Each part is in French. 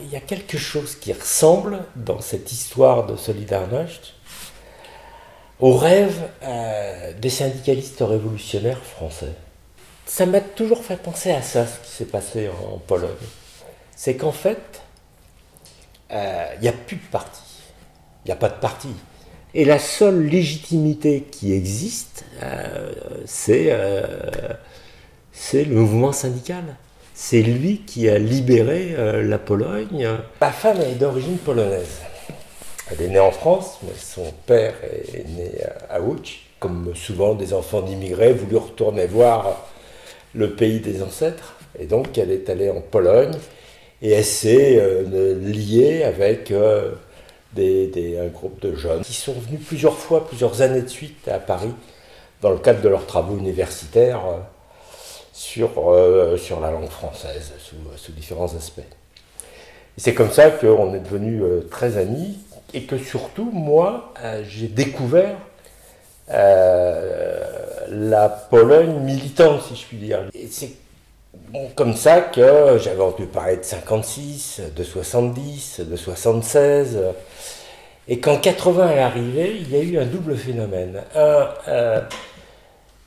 il y a quelque chose qui ressemble dans cette histoire de Solidarność au rêve des syndicalistes révolutionnaires français. Ça m'a toujours fait penser à ça, ce qui s'est passé en Pologne. C'est qu'en fait, il n'y a plus de parti. Il n'y a pas de parti. Et la seule légitimité qui existe, c'est le mouvement syndical. C'est lui qui a libéré la Pologne. Ma femme est d'origine polonaise. Elle est née en France, mais son père est né à Łódź. Comme souvent des enfants d'immigrés voulu retourner voir le pays des ancêtres. Et donc elle est allée en Pologne et elle s'est liée avec un groupe de jeunes qui sont venus plusieurs années de suite à Paris dans le cadre de leurs travaux universitaires sur la langue française sous différents aspects. Et c'est comme ça qu'on est devenus très amis et que surtout moi j'ai découvert la Pologne militante, si je puis dire. Et c'est comme ça que j'avais entendu parler de 56, de 70, de 76. Et quand 80 est arrivé, il y a eu un double phénomène.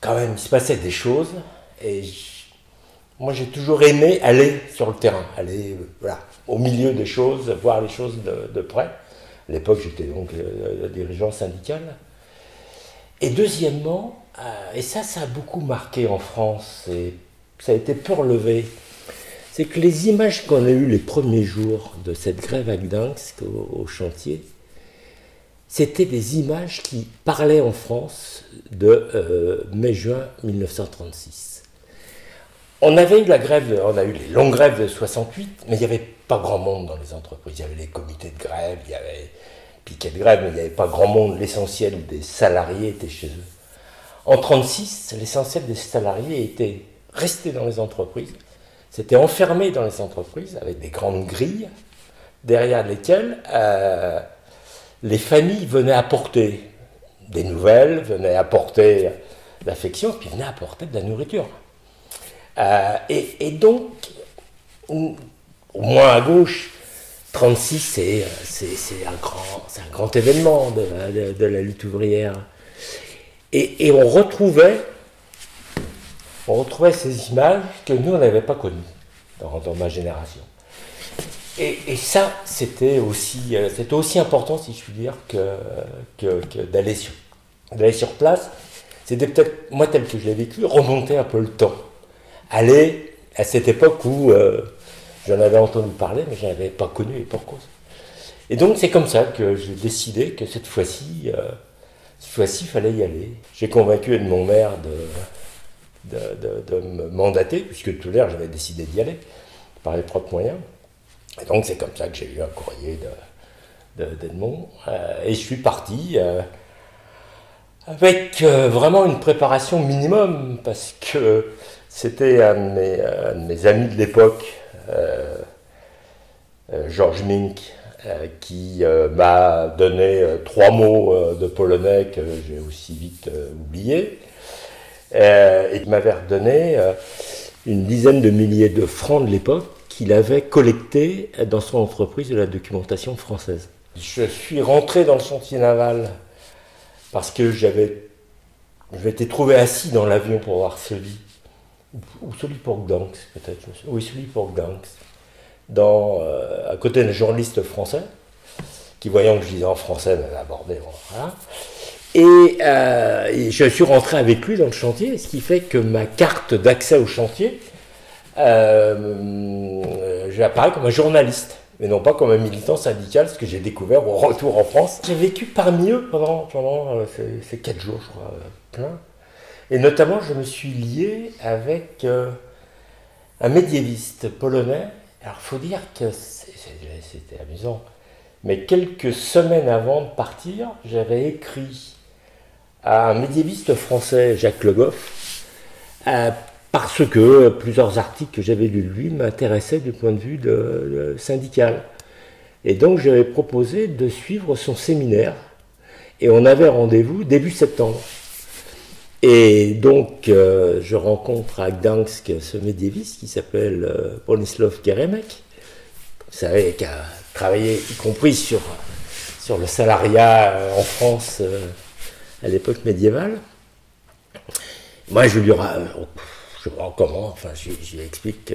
Quand même, il se passait des choses. Et moi, j'ai toujours aimé aller sur le terrain, aller au milieu des choses, voir les choses de près. À l'époque, j'étais donc dirigeant syndical. Et deuxièmement, et ça a beaucoup marqué en France, et ça a été peu relevé, c'est que les images qu'on a eues les premiers jours de cette grève à Gdańsk au chantier, c'était des images qui parlaient en France de mai-juin 1936. On avait eu on a eu les longues grèves de 68, mais il n'y avait pas grand monde dans les entreprises. Il y avait les comités de grève, il y avait piquets de grève, mais il n'y avait pas grand monde. L'essentiel des salariés étaient chez eux. En 1936, l'essentiel des salariés étaient restés dans les entreprises, s'étaient enfermés dans les entreprises avec des grandes grilles derrière lesquelles les familles venaient apporter des nouvelles, venaient apporter l'affection, puis venaient apporter de la nourriture. Et donc, au moins à gauche, 36, c'est un grand événement de la lutte ouvrière. Et on retrouvait ces images que nous, on n'avait pas connues dans ma génération. Et ça, c'était aussi important, si je puis dire, que d'aller sur place. C'était peut-être, moi, tel que je l'ai vécu, remonter un peu le temps. Aller à cette époque où j'en avais entendu parler, mais je n'en avais pas connu et pour cause. Et donc, c'est comme ça que j'ai décidé que cette fois-ci, il fallait y aller. J'ai convaincu Edmond Maire de me mandater, puisque tout l'air, j'avais décidé d'y aller, par les propres moyens. Et donc, c'est comme ça que j'ai eu un courrier d'Edmond. Et je suis parti avec vraiment une préparation minimum, parce que c'était un de mes amis de l'époque, Georges Mink, qui m'a donné 3 mots de polonais que j'ai aussi vite oubliés. Et il m'avait redonné une dizaine de milliers de francs de l'époque qu'il avait collectés dans son entreprise de la documentation française. Je suis rentré dans le chantier naval parce que j'avais été trouvé assis dans l'avion pour voir celui pour Gdańsk, peut-être. Oui, celui pour Gdańsk. À côté d'un journaliste français, qui, voyant que je disais en français, m'avait abordé. Voilà. Et je suis rentré avec lui dans le chantier, ce qui fait que ma carte d'accès au chantier, j'apparais comme un journaliste, mais non pas comme un militant syndical, ce que j'ai découvert au retour en France. J'ai vécu parmi eux pendant ces 4 jours, je crois, plein. Et notamment, je me suis lié avec un médiéviste polonais. Alors, il faut dire que c'était amusant. Mais quelques semaines avant de partir, j'avais écrit à un médiéviste français, Jacques Le Goff, parce que plusieurs articles que j'avais lus de lui m'intéressaient du point de vue syndical. Et donc, j'avais proposé de suivre son séminaire. Et on avait rendez-vous début septembre. Et donc, je rencontre à Gdańsk ce médiéviste qui s'appelle Bronisław Geremek, vous savez, qui a travaillé, y compris sur le salariat en France à l'époque médiévale. Moi, je lui explique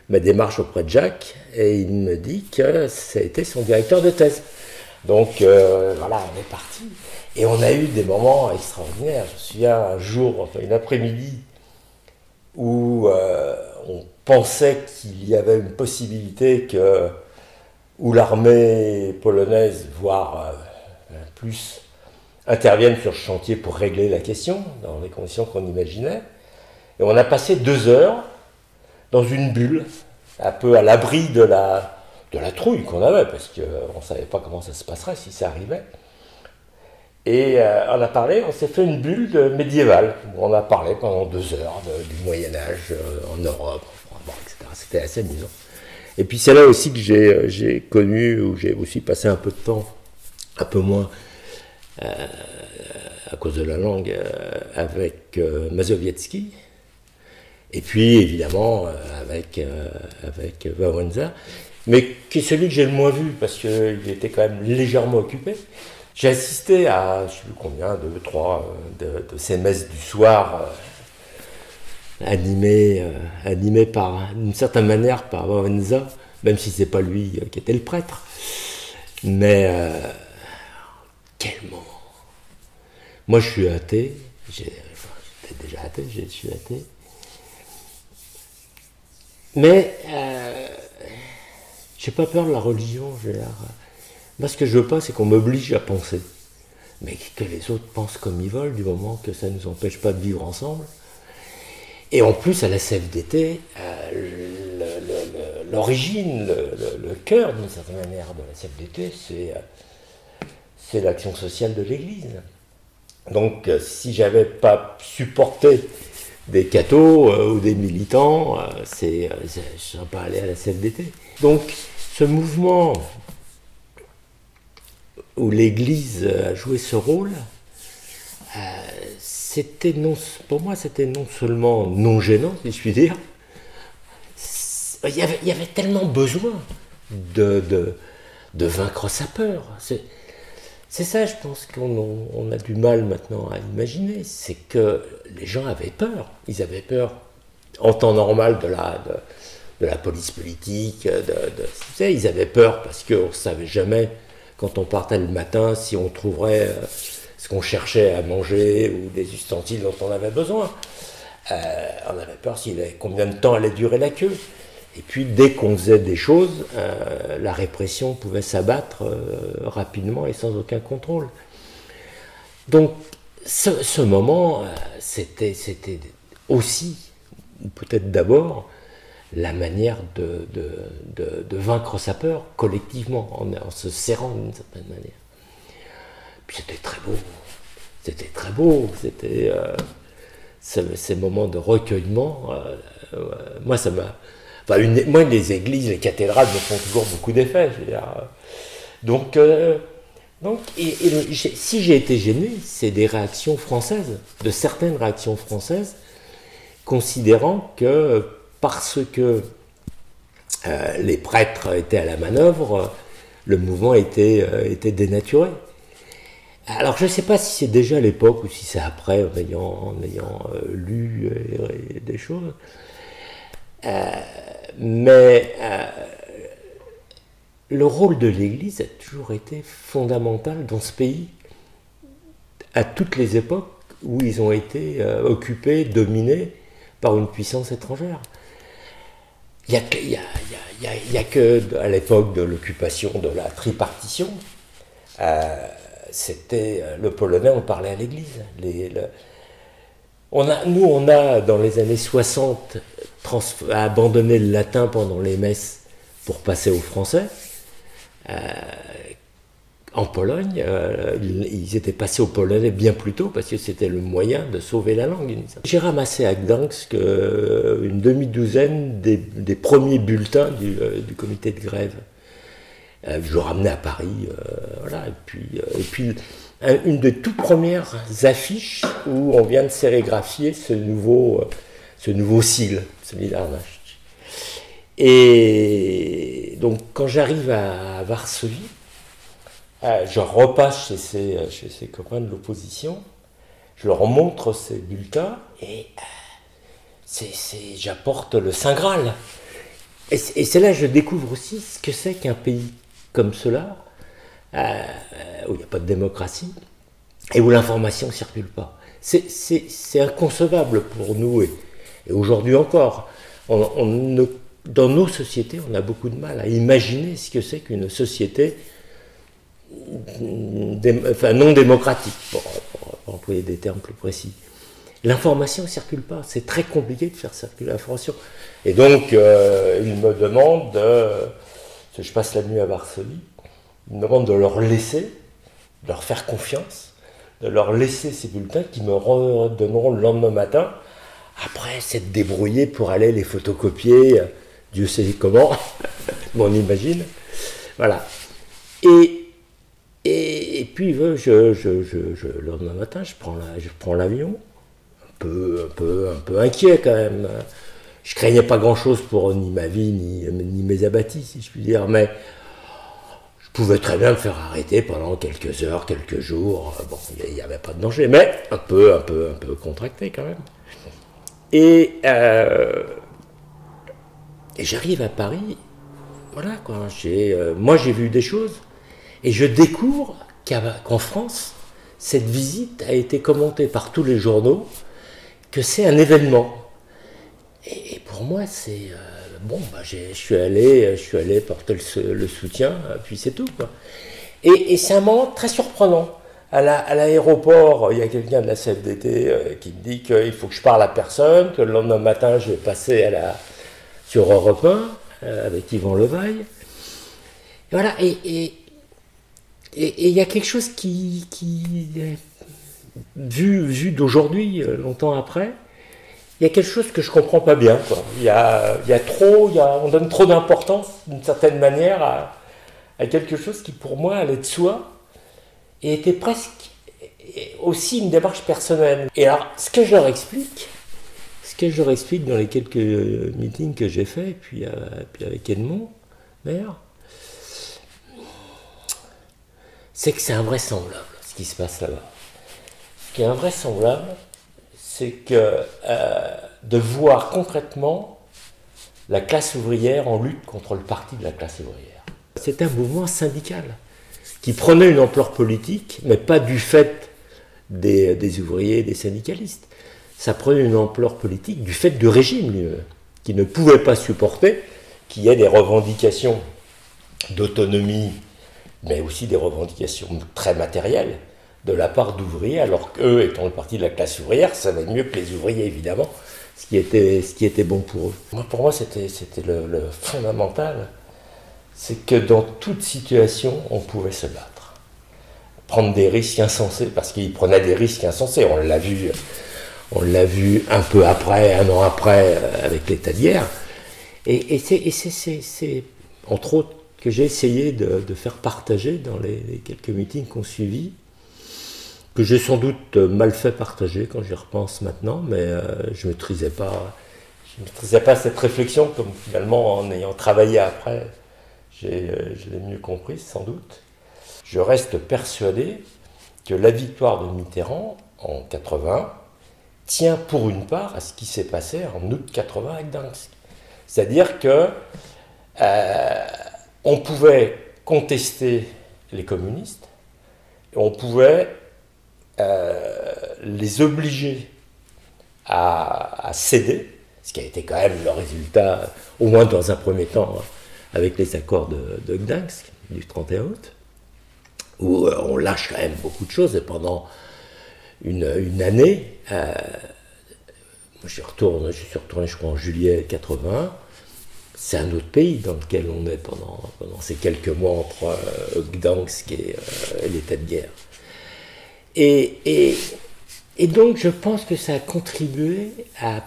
ma démarche auprès de Jacques, et il me dit que ça a été son directeur de thèse. Donc voilà, on est parti. Et on a eu des moments extraordinaires. Je me souviens un jour, enfin une après-midi, où on pensait qu'il y avait une possibilité où l'armée polonaise, voire plus, intervienne sur le chantier pour régler la question, dans les conditions qu'on imaginait. Et on a passé 2 heures dans une bulle, un peu à l'abri de la trouille qu'on avait, parce qu'on ne savait pas comment ça se passerait si ça arrivait. Et on a parlé, on s'est fait une bulle médiévale, où on a parlé pendant 2 heures du Moyen-Âge en Europe, bon, etc. C'était assez amusant. Et puis c'est là aussi que j'ai connu, où j'ai aussi passé un peu de temps, un peu moins, à cause de la langue, avec Mazowiecki, et puis évidemment avec Wałęsa, mais qui est celui que j'ai le moins vu, parce qu'il était quand même légèrement occupé. J'ai assisté à, je ne sais plus combien, 2, 3 de ces messes du soir, animées d'une certaine manière par Wałęsa, même si ce n'est pas lui qui était le prêtre. Mais quel moment! Moi je suis athée, j'étais déjà athée, je suis athée. Mais j'ai pas peur de la religion. Moi, ce que je veux pas, c'est qu'on m'oblige à penser. Mais que les autres pensent comme ils veulent, du moment que ça ne nous empêche pas de vivre ensemble. Et en plus, à la CFDT, l'origine, le cœur, d'une certaine manière, de la CFDT, c'est l'action sociale de l'Église. Donc, si j'avais pas supporté des cathos ou des militants, je ne serais pas allé à la CFDT. Donc, ce mouvement où l'Église a joué ce rôle, pour moi, c'était non seulement non gênant, si je puis dire. Il y avait tellement besoin de vaincre sa peur. C'est ça, je pense qu'on a du mal maintenant à imaginer, c'est que les gens avaient peur. Ils avaient peur en temps normal de la police politique. Ils avaient peur parce qu'on ne savait jamais, quand on partait le matin, si on trouverait ce qu'on cherchait à manger ou des ustensiles dont on avait besoin. On avait peur combien de temps allait durer la queue. Et puis, dès qu'on faisait des choses, la répression pouvait s'abattre rapidement et sans aucun contrôle. Donc, ce moment, c'était aussi, ou peut-être d'abord, la manière de vaincre sa peur collectivement, en se serrant d'une certaine manière. Puis c'était très beau. C'était ces moments de recueillement. Moi, ça m'a... moi, les églises, les cathédrales me font toujours beaucoup d'effet. Donc, si j'ai été gêné, c'est des réactions françaises, de certaines réactions françaises, considérant que parce que les prêtres étaient à la manœuvre, le mouvement était dénaturé. Alors, je ne sais pas si c'est déjà à l'époque ou si c'est après, en ayant lu des choses. Mais le rôle de l'Église a toujours été fondamental dans ce pays, à toutes les époques où ils ont été occupés, dominés par une puissance étrangère. Il n'y a que à l'époque de l'occupation, de la tripartition, c'était le polonais, on parlait à l'Église. On a, dans les années 60, abandonné le latin pendant les messes pour passer au français. En Pologne, ils étaient passés au polonais bien plus tôt parce que c'était le moyen de sauver la langue. J'ai ramassé à Gdańsk une demi-douzaine des premiers bulletins du comité de grève. Je le ramenais à Paris, voilà. Et puis une des toutes premières affiches où on vient de sérigraphier ce nouveau sigle, celui d'Arnacht. Et donc quand j'arrive à Varsovie, je repasse chez ces copains de l'opposition, je leur montre ces bulletins et j'apporte le Saint Graal. Et c'est là que je découvre aussi ce que c'est qu'un pays comme cela, où il n'y a pas de démocratie, et où l'information ne circule pas. C'est inconcevable pour nous, et aujourd'hui encore. Dans nos sociétés, on a beaucoup de mal à imaginer ce que c'est qu'une société non démocratique, pour employer des termes plus précis. L'information ne circule pas, c'est très compliqué de faire circuler l'information. Et donc, il me demande, je passe la nuit à Varsovie, il me demande de leur laisser, de leur faire confiance, de leur laisser ces bulletins qui me redonneront le lendemain matin. Après, c'est de débrouiller pour aller les photocopier, Dieu sait comment, on imagine. Voilà. Et puis, le lendemain matin, je prends l'avion, un peu inquiet quand même. Je craignais pas grand-chose pour ni ma vie, ni mes abattis, si je puis dire, mais je pouvais très bien me faire arrêter pendant quelques heures, quelques jours. Bon, il n'y avait pas de danger, mais un peu contracté quand même. Et j'arrive à Paris, voilà quoi. Moi j'ai vu des choses, et je découvre qu'en France, cette visite a été commentée par tous les journaux, que c'est un événement. Et pour moi, c'est je suis allé porter le soutien, puis c'est tout, quoi. Et c'est un moment très surprenant. À l'aéroport, il y a quelqu'un de la CFDT qui me dit qu'il faut que je parle à personne, que le lendemain matin, je vais passer sur Europe 1 avec Yvan Levaille. Et voilà, et il y a quelque chose qui vu d'aujourd'hui, longtemps après, il y a quelque chose que je ne comprends pas bien, quoi. On donne trop d'importance, d'une certaine manière, à quelque chose qui, pour moi, allait de soi, et était presque aussi une démarche personnelle. Et alors, ce que je leur explique dans les quelques meetings que j'ai faits, puis avec Edmond, maire, c'est que c'est invraisemblable, ce qui se passe là-bas. Ce qui est invraisemblable, c'est que de voir concrètement la classe ouvrière en lutte contre le parti de la classe ouvrière. C'est un mouvement syndical qui prenait une ampleur politique, mais pas du fait des ouvriers et des syndicalistes. Ça prenait une ampleur politique du fait du régime lui-même, qui ne pouvait pas supporter qu'il y ait des revendications d'autonomie, mais aussi des revendications très matérielles de la part d'ouvriers, alors qu'eux, étant le parti de la classe ouvrière, savaient mieux que les ouvriers, évidemment, ce qui était bon pour eux. Pour moi, c'était le fondamental. C'est que dans toute situation, on pouvait se battre. Prendre des risques insensés, parce qu'ils prenaient des risques insensés. On l'a vu un peu après, un an après, avec l'état de guerre. Et c'est, entre autres, que j'ai essayé de faire partager dans les quelques meetings qu'on suivit, que j'ai sans doute mal fait partager quand j'y repense maintenant, mais je ne maîtrisais pas cette réflexion, comme finalement, en ayant travaillé après, je l'ai mieux comprise, sans doute. Je reste persuadé que la victoire de Mitterrand, en 80, tient pour une part à ce qui s'est passé en août 80 avec Gdansk. C'est-à-dire que on pouvait contester les communistes, et on pouvait les obliger à céder, ce qui a été quand même le résultat, au moins dans un premier temps, avec les accords de Gdansk, du 31 août, où on lâche quand même beaucoup de choses, et pendant une année, je suis retourné, je crois, en juillet 80, c'est un autre pays dans lequel on est pendant ces quelques mois entre Gdansk et l'état de guerre. Et donc je pense que ça a contribué à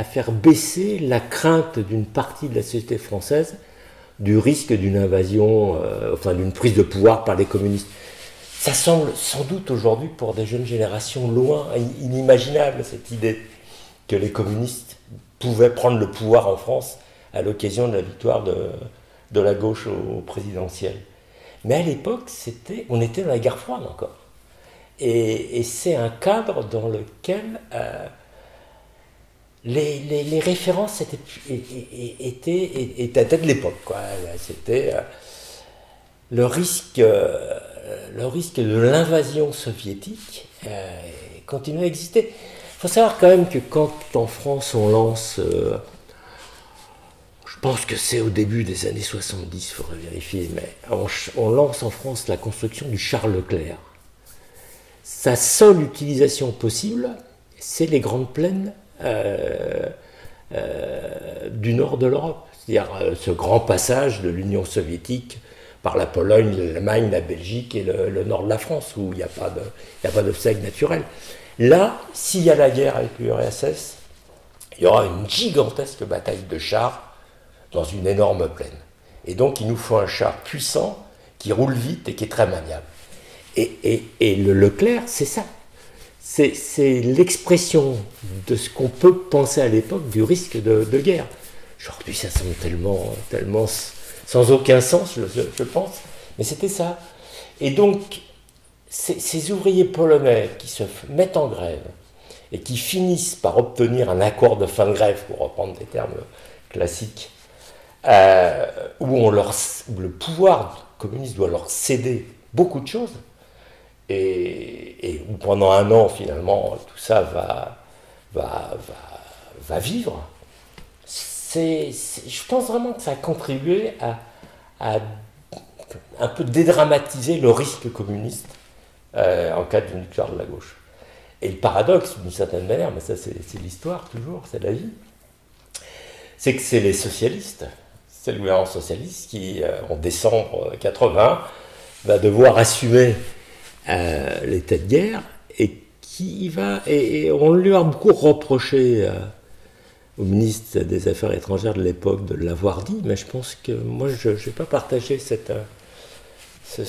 faire baisser la crainte d'une partie de la société française du risque d'une invasion, d'une prise de pouvoir par les communistes. Ça semble sans doute aujourd'hui pour des jeunes générations loin, inimaginable cette idée que les communistes pouvaient prendre le pouvoir en France à l'occasion de la victoire de la gauche au présidentiel. Mais à l'époque, on était dans la guerre froide encore. Et c'est un cadre dans lequel les références étaient de l'époque, quoi. C'était le risque de l'invasion soviétique continuait à exister. Il faut savoir quand même que quand en France on lance, je pense que c'est au début des années 70, il faudrait vérifier, mais on lance en France la construction du char Leclerc. Sa seule utilisation possible, c'est les grandes plaines du nord de l'Europe, c'est-à-dire ce grand passage de l'Union soviétique par la Pologne, l'Allemagne, la Belgique et le nord de la France, où il n'y a pas d'obstacle naturel. Là, s'il y a la guerre avec l'URSS, il y aura une gigantesque bataille de chars dans une énorme plaine. Et donc, il nous faut un char puissant, qui roule vite et qui est très maniable. Et le Leclerc, c'est ça. C'est l'expression de ce qu'on peut penser à l'époque du risque de guerre. Aujourd'hui, ça semble tellement sans aucun sens, je pense, mais c'était ça. Et donc, ces ouvriers polonais qui se mettent en grève et qui finissent par obtenir un accord de fin de grève, pour reprendre des termes classiques, où le pouvoir communiste doit leur céder beaucoup de choses, et où pendant un an, finalement, tout ça va vivre. Je pense vraiment que ça a contribué à un peu dédramatiser le risque communiste en cas d'une victoire de la gauche. Et le paradoxe, d'une certaine manière, mais ça c'est l'histoire toujours, c'est la vie, c'est que c'est les socialistes, c'est le gouvernement socialiste qui, en décembre 80, va devoir assumer l'état de guerre et on lui a beaucoup reproché au ministre des Affaires étrangères de l'époque de l'avoir dit, mais je pense que moi je n'ai pas partagé ce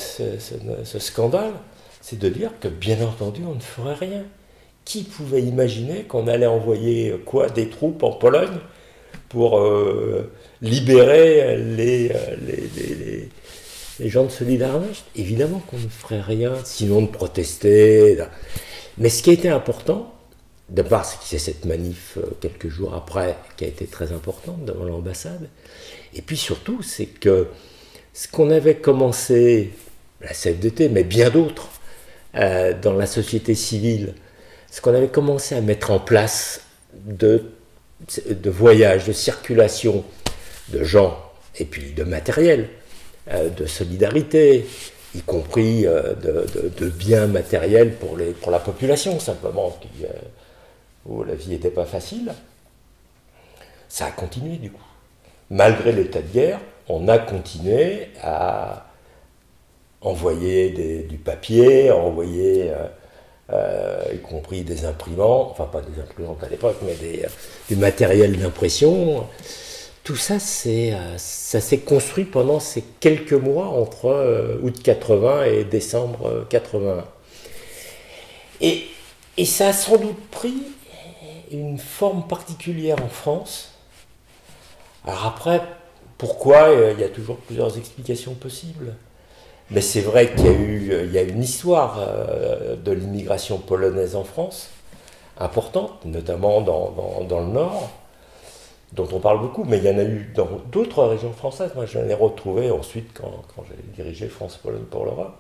scandale, c'est de dire que bien entendu on ne ferait rien. Qui pouvait imaginer qu'on allait envoyer des troupes en Pologne pour libérer les gens de Solidarność? Évidemment qu'on ne ferait rien, sinon de protester. Mais ce qui a été important, de part, c'est qu'il y a cette manif quelques jours après, qui a été très importante devant l'ambassade, et puis surtout, c'est que ce qu'on avait commencé, la CFDT, mais bien d'autres, dans la société civile, ce qu'on avait commencé à mettre en place de voyages, de circulation de gens, et puis de matériel, de solidarité, y compris de biens matériels pour la population, simplement, où la vie n'était pas facile, ça a continué du coup. Malgré l'état de guerre, on a continué à envoyer du papier, à envoyer, y compris des imprimantes, enfin pas des imprimantes à l'époque, mais du matériel d'impression. Tout ça, ça s'est construit pendant ces quelques mois entre août 80 et décembre 81. Et ça a sans doute pris une forme particulière en France. Alors après, pourquoi? Il y a toujours plusieurs explications possibles. Mais c'est vrai qu'il y a une histoire de l'immigration polonaise en France, importante, notamment dans le Nord, dont on parle beaucoup, mais il y en a eu dans d'autres régions françaises. Moi, j'en ai retrouvé ensuite, quand j'ai dirigé France-Pologne pour l'Europe,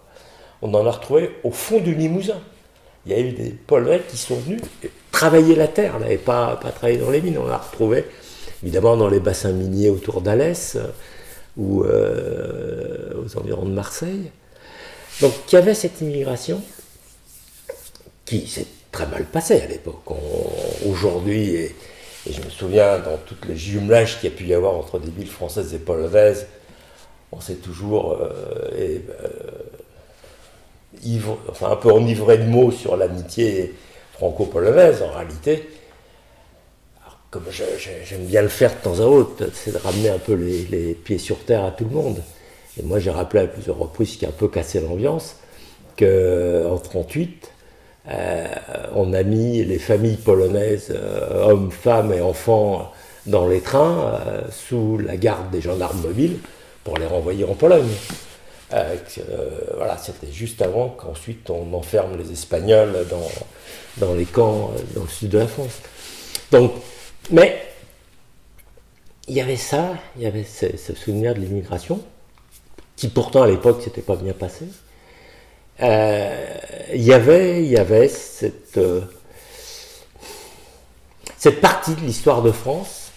on en a retrouvé au fond du Limousin. Il y a eu des Polonais qui sont venus travailler la terre, n'avaient pas travaillé dans les mines. On l'a retrouvé évidemment dans les bassins miniers autour d'Alès ou aux environs de Marseille. Donc il y avait cette immigration qui s'est très mal passée à l'époque. Aujourd'hui, et je me souviens dans tous les jumelages qu'il y a pu y avoir entre des villes françaises et polonaises, on s'est toujours un peu enivré de mots sur l'amitié franco-polonaise. En réalité, alors, comme j'aime bien le faire de temps à autre, c'est de ramener un peu les pieds sur terre à tout le monde. Et moi, j'ai rappelé à plusieurs reprises, ce qui a un peu cassé l'ambiance, qu'en 1938, on a mis les familles polonaises, hommes, femmes et enfants, dans les trains, sous la garde des gendarmes mobiles, pour les renvoyer en Pologne. Voilà, c'était juste avant qu'ensuite on enferme les Espagnols dans les camps dans le sud de la France. Donc, mais il y avait ça, il y avait ce souvenir de l'immigration, qui pourtant à l'époque s'était pas bien passé. Il y avait cette partie de l'histoire de France,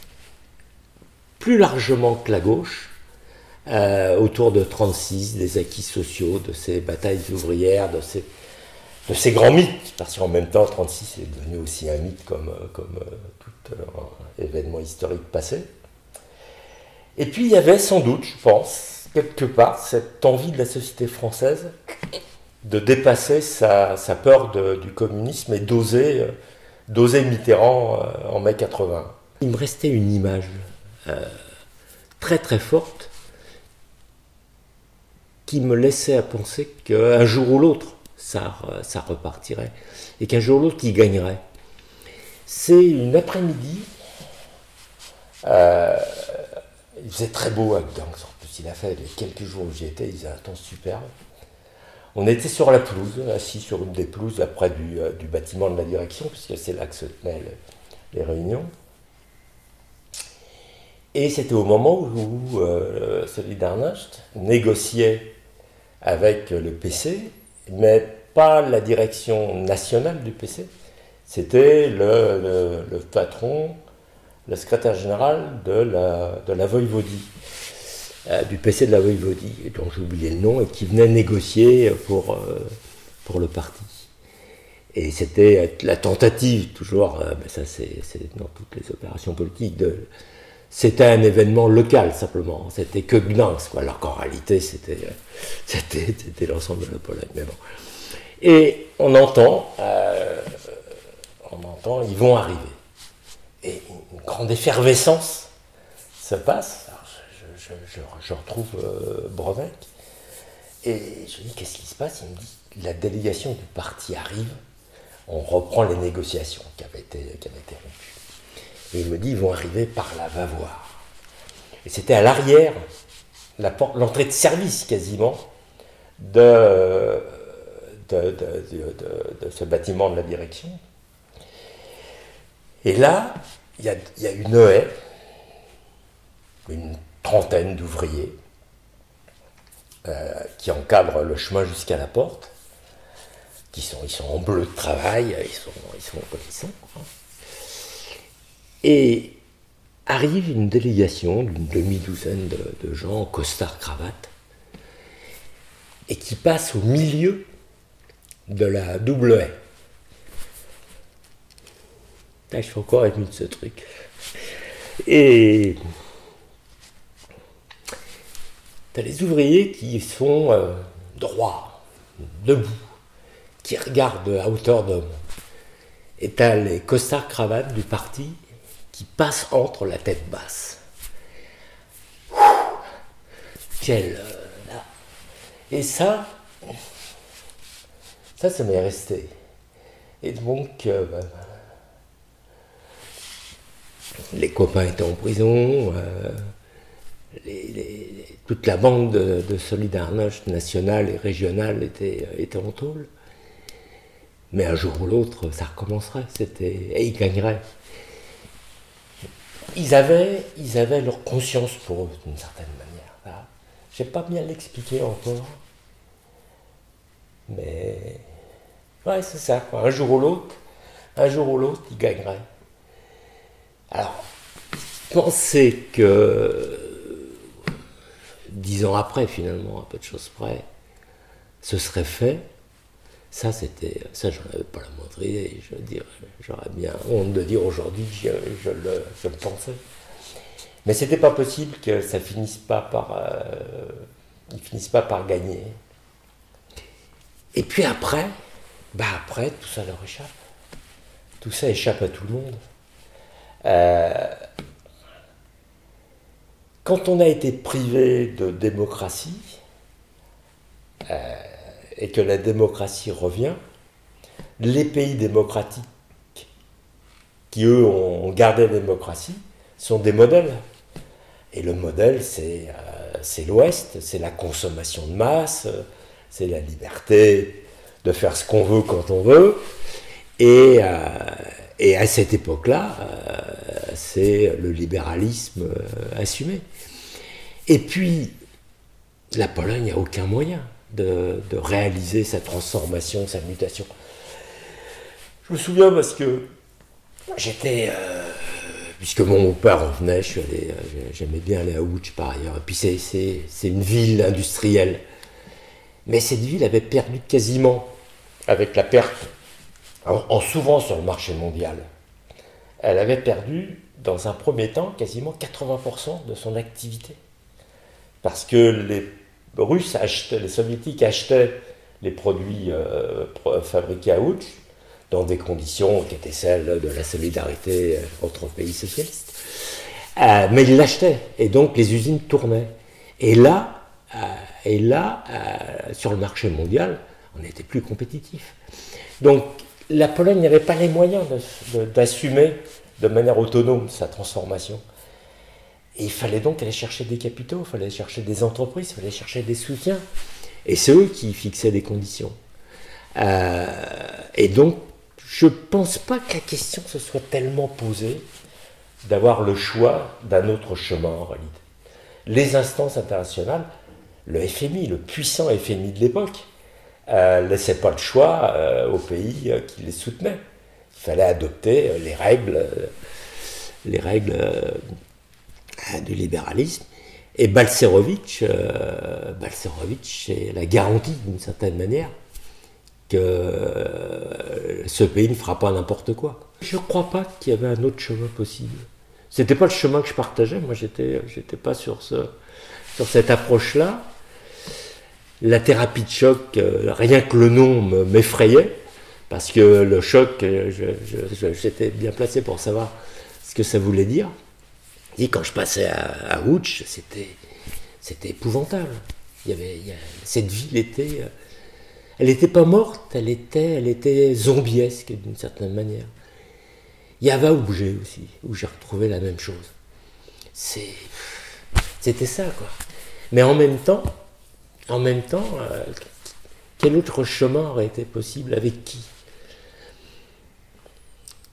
plus largement que la gauche, autour de 36, des acquis sociaux, de ces batailles ouvrières, de ces grands mythes, parce qu'en même temps, 36 est devenu aussi un mythe comme tout événement historique passé. Et puis il y avait sans doute, je pense, quelque part, cette envie de la société française de dépasser sa peur du communisme et d'oser Mitterrand en mai 80. Il me restait une image très très forte qui me laissait à penser qu'un jour ou l'autre, ça repartirait, et qu'un jour ou l'autre, il gagnerait. C'est une après-midi, il faisait très beau à Gdansk, en plus il a fait les quelques jours où j'y étais, il faisait un temps superbe. On était sur la pelouse, assis sur une des pelouses près du bâtiment de la direction, puisque c'est là que se tenaient les réunions. Et c'était au moment où Solidarność négociait avec le PC, mais pas la direction nationale du PC, c'était le patron, le secrétaire général de la Voïvodie, du PC de la Voïvodie, dont j'ai oublié le nom, et qui venait négocier pour le parti. Et c'était la tentative, toujours, ben ça c'est dans toutes les opérations politiques, c'était un événement local simplement, c'était que Gdansk, quoi, alors qu'en réalité c'était l'ensemble de la Pologne. Mais bon. Et on entend, ils vont arriver. Et une grande effervescence se passe. Alors je retrouve Bronek, et je dis qu'est-ce qui se passe? Il me dit la délégation du parti arrive, on reprend les négociations qui avaient été rompues. Et il me dit, ils vont arriver par là, va voir. Et c'était à l'arrière, l'entrée de service quasiment, de ce bâtiment de la direction. Et là, il y a une haie, une trentaine d'ouvriers, qui encadrent le chemin jusqu'à la porte. Ils sont en bleu de travail, ils sont comme ils sont. Et arrive une délégation d'une demi-douzaine de gens en costard-cravate, et qui passe au milieu de la double haie. Là, je suis encore ému de ce truc. Et t'as les ouvriers qui sont droits, debout, qui regardent à hauteur d'homme. Et t'as les costards-cravates du parti qui passent entre la tête basse. Et ça m'est resté. Et donc, les copains étaient en prison, toute la bande de Solidarność nationale et régionale était en tôle. Mais un jour ou l'autre, ça recommencerait, et ils gagneraient. Ils avaient leur conscience pour eux, d'une certaine manière. Voilà. Je n'ai pas bien l'expliquer encore. Mais ouais, c'est ça, quoi. Un jour ou l'autre, ils gagneraient. Alors, penser que 10 ans après, finalement, à peu de choses près, ce serait fait, ça, j'en avais pas la moindre idée. Je veux dire, j'aurais bien honte de dire aujourd'hui que je le pensais. Mais c'était pas possible que ça finisse pas ils finissent pas par gagner. Et puis après, tout ça leur échappe. Tout ça échappe à tout le monde. Quand on a été privé de démocratie, et que la démocratie revient, les pays démocratiques qui, eux, ont gardé la démocratie, sont des modèles. Et le modèle, c'est c'est l'Ouest, c'est la consommation de masse, c'est la liberté de faire ce qu'on veut quand on veut. Et à cette époque-là, c'est le libéralisme assumé. Et puis, la Pologne n'a aucun moyen de réaliser sa transformation, sa mutation. Je me souviens parce que j'étais... puisque mon père revenait, j'aimais bien aller à Łódź par ailleurs. Et puis c'est une ville industrielle. Mais cette ville avait perdu quasiment, avec la perte, en s'ouvrant sur le marché mondial, elle avait perdu, dans un premier temps, quasiment 80% de son activité. Parce que les Russes achetaient, les Soviétiques achetaient les produits fabriqués à Łódź, dans des conditions qui étaient celles de la solidarité entre pays socialistes. Mais ils l'achetaient, et donc les usines tournaient. Et là, sur le marché mondial, on n'était plus compétitif. Donc la Pologne n'avait pas les moyens d'assumer de manière autonome sa transformation. Et il fallait donc aller chercher des capitaux, il fallait aller chercher des entreprises, il fallait aller chercher des soutiens. Et c'est eux qui fixaient des conditions. Et donc, je ne pense pas que la question se soit tellement posée d'avoir le choix d'un autre chemin en réalité. Les instances internationales, le FMI, le puissant FMI de l'époque, ne laissait pas le choix aux pays qui les soutenaient. Il fallait adopter les règles du libéralisme. Et Balcerowicz c'est la garantie d'une certaine manière que ce pays ne fera pas n'importe quoi. Je ne crois pas qu'il y avait un autre chemin possible. C'était pas le chemin que je partageais, moi j'étais pas sur cette approche-là. La thérapie de choc, rien que le nom m'effrayait, parce que le choc, j'étais bien placé pour savoir ce que ça voulait dire. Et quand je passais à Łódź, c'était épouvantable. Cette ville elle n'était pas morte, elle était zombiesque d'une certaine manière. Il y avait à Bouger aussi, où j'ai retrouvé la même chose. C'était ça, quoi. Mais en même temps, quel autre chemin aurait été possible, avec qui?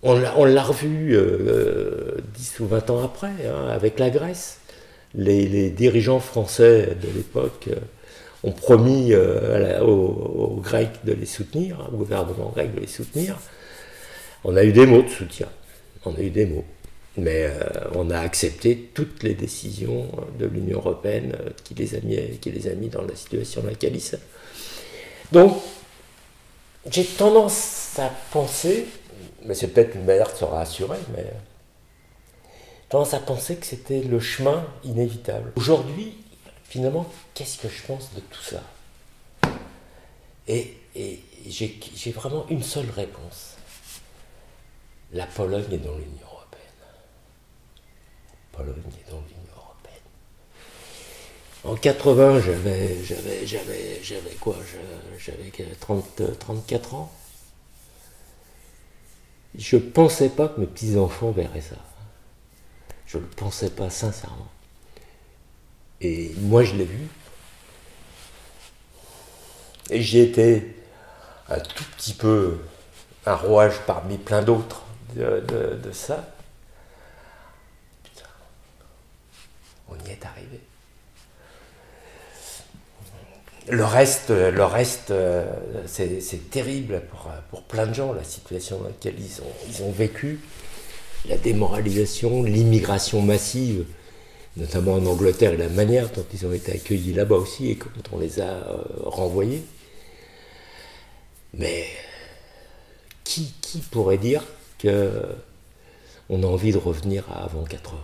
On l'a revu 10 ou 20 ans après, hein, avec la Grèce. Les dirigeants français de l'époque ont promis aux Grecs de les soutenir, au gouvernement grec de les soutenir. On a eu des mots de soutien, mais on a accepté toutes les décisions de l'Union européenne qui les a mis dans la situation dans laquelle ils sont. Donc, j'ai tendance à penser, mais c'est peut-être une manière de se rassurer, mais tendance à penser que c'était le chemin inévitable. Aujourd'hui, finalement, qu'est-ce que je pense de tout ça? Et j'ai vraiment une seule réponse. La Pologne est dans l'Union européenne. La Pologne est dans l'Union européenne. En 80, j'avais quoi? J'avais 34 ans. Je ne pensais pas que mes petits-enfants verraient ça. Je ne le pensais pas sincèrement. Et moi, je l'ai vu. Et j'ai été un tout petit peu un rouage parmi plein d'autres de ça. Putain, on y est arrivé. Le reste, c'est terrible pour plein de gens, la situation dans laquelle ils ont vécu, la démoralisation, l'immigration massive, notamment en Angleterre, et la manière dont ils ont été accueillis là-bas aussi, et quand on les a renvoyés. Mais qui pourrait dire qu'on a envie de revenir à avant 80 ?